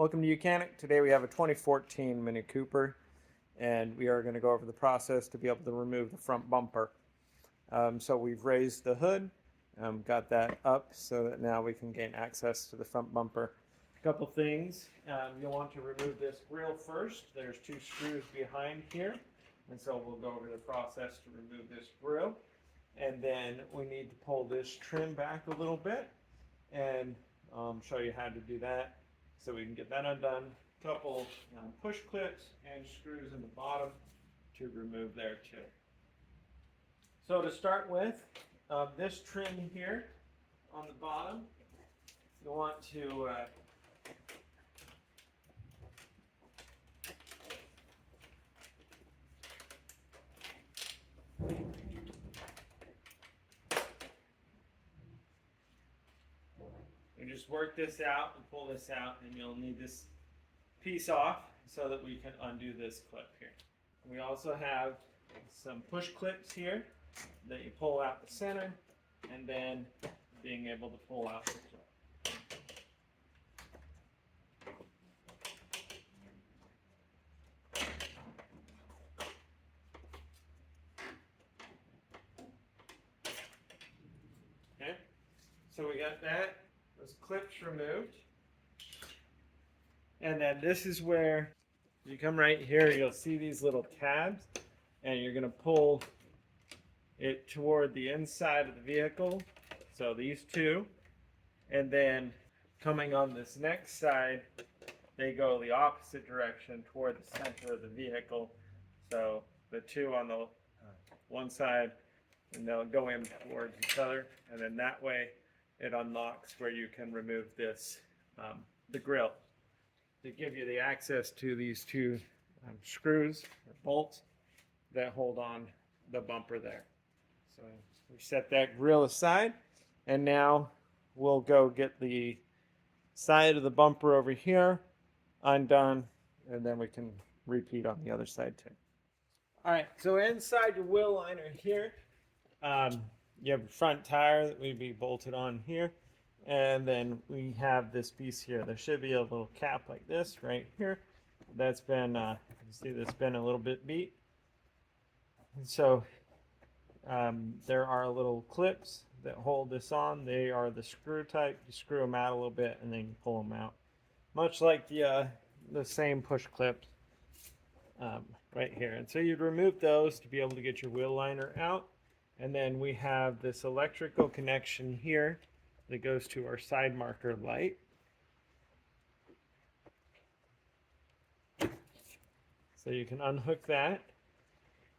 Welcome to Mechanic. Today we have a 2014 Mini Cooper, and we are going to go over the process to be able to remove the front bumper. So we've raised the hood, got that up so that now we can gain access to the front bumper. A couple things. You'll want to remove this grille first. There's two screws behind here, and so we'll go over the process to remove this grille. And then we need to pull this trim back a little bit and show you how to do that so we can get that undone. A couple push clips and screws in the bottom to remove there too. So to start with, this trim here on the bottom, you'll want to just work this out and pull this out, and you'll need this piece off so that we can undo this clip here. We also have some push clips here that you pull out the center, and then being able to pull out the clip. Okay, so we got that. Those clips removed. And then this is where you come right here, you'll see these little tabs, and you're going to pull it toward the inside of the vehicle. So these two. And then coming on this next side, they go the opposite direction toward the center of the vehicle. So the two on the one side, and they'll go in towards each other. And then that way, it unlocks where you can remove this, the grille, to give you the access to these two screws or bolts that hold on the bumper there. So we set that grille aside, and now we'll go get the side of the bumper over here undone, and then we can repeat on the other side too. All right, so inside your wheel liner here, you have a front tire that would be bolted on here, and then we have this piece here. There should be a little cap like this right here. That's been, you can see that's been a little bit beat. And so there are little clips that hold this on. They are the screw type. You screw them out a little bit and then you pull them out. Much like the same push clips right here. And so you'd remove those to be able to get your wheel liner out. And then we have this electrical connection here that goes to our side marker light. So you can unhook that.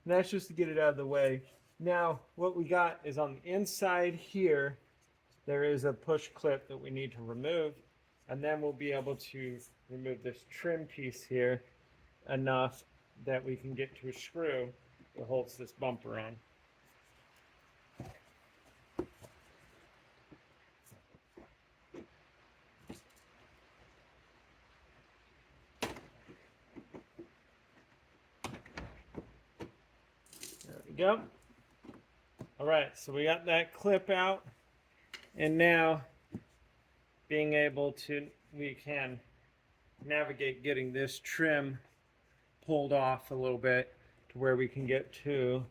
And that's just to get it out of the way. Now, what we got is on the inside here, there is a push clip that we need to remove. And then we'll be able to remove this trim piece here enough that we can get to a screw that holds this bumper on. Go. All right, so we got that clip out, and now being able to, we can navigate getting this trim pulled off a little bit to where we can get to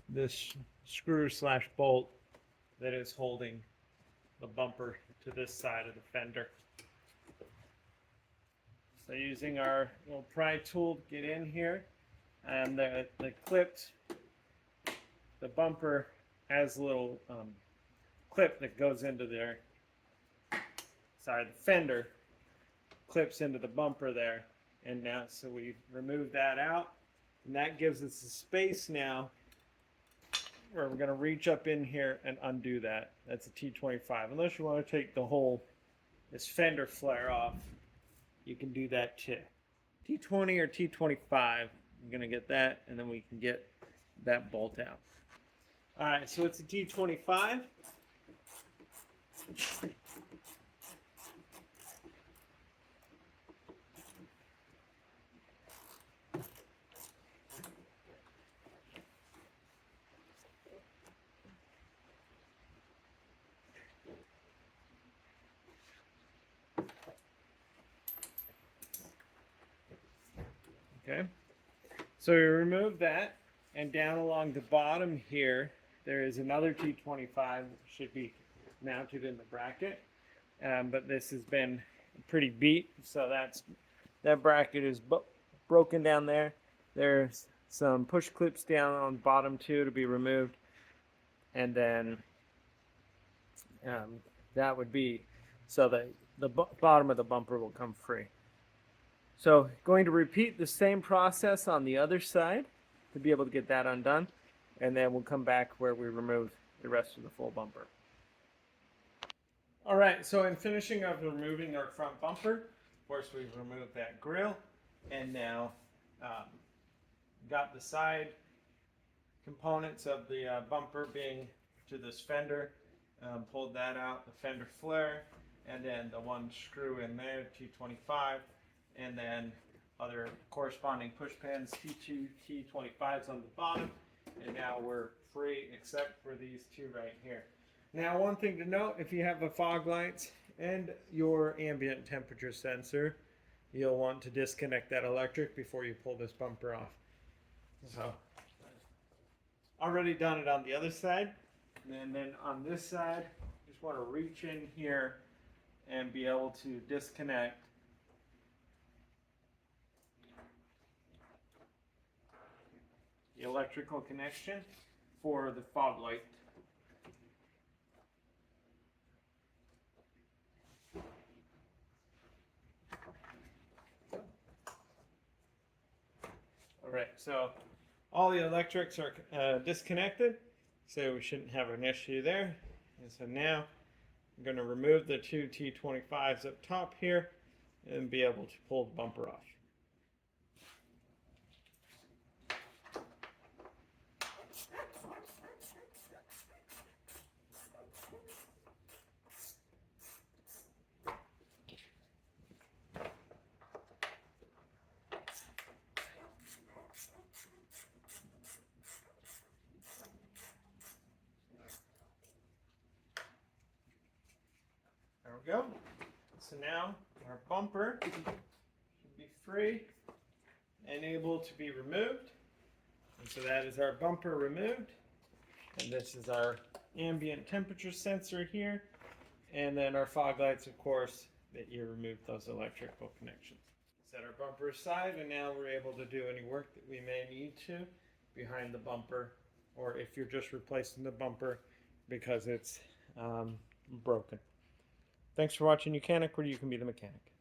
this screw slash bolt that is holding the bumper to this side of the fender. So using our little pry tool to get in here, and the clips, the bumper has a little clip that goes into their side of the fender, clips into the bumper there. And now, so we remove that out, and that gives us a space now where we're going to reach up in here and undo that. That's a T25. Unless you want to take the whole, this fender flare off, you can do that too. T20 or T25, I'm going to get that, and then we can get that bolt out. All right, so it's a T25. Okay, so we remove that, and down along the bottom here, there is another T25 that should be mounted in the bracket, but this has been pretty beat, so that bracket is broken down there. There's some push clips down on the bottom too to be removed, and then that would be so that the bottom of the bumper will come free. So going to repeat the same process on the other side to be able to get that undone, and then we'll come back where we remove the rest of the full bumper. All right, so in finishing up removing our front bumper, of course we've removed that grille, and now got the side components of the bumper being to this fender, pulled that out, the fender flare, and then the one screw in there, T25, and then other corresponding push pins, T2, T25s on the bottom, and now we're free except for these two right here. Now, one thing to note, if you have the fog lights and your ambient temperature sensor, you'll want to disconnect that electric before you pull this bumper off. So, already done it on the other side, and then on this side, just want to reach in here and be able to disconnect the electrical connection for the fog light. All right, so all the electrics are disconnected, so we shouldn't have an issue there. And so now I'm going to remove the two T25s up top here and be able to pull the bumper off. There we go. So now our bumper should be free and able to be removed. And so that is our bumper removed. And this is our ambient temperature sensor here. And then our fog lights, of course, that you removed those electrical connections. Set our bumper aside, and now we're able to do any work that we may need to behind the bumper, or if you're just replacing the bumper because it's broken. Thanks for watching Mechanic, where you can be the mechanic.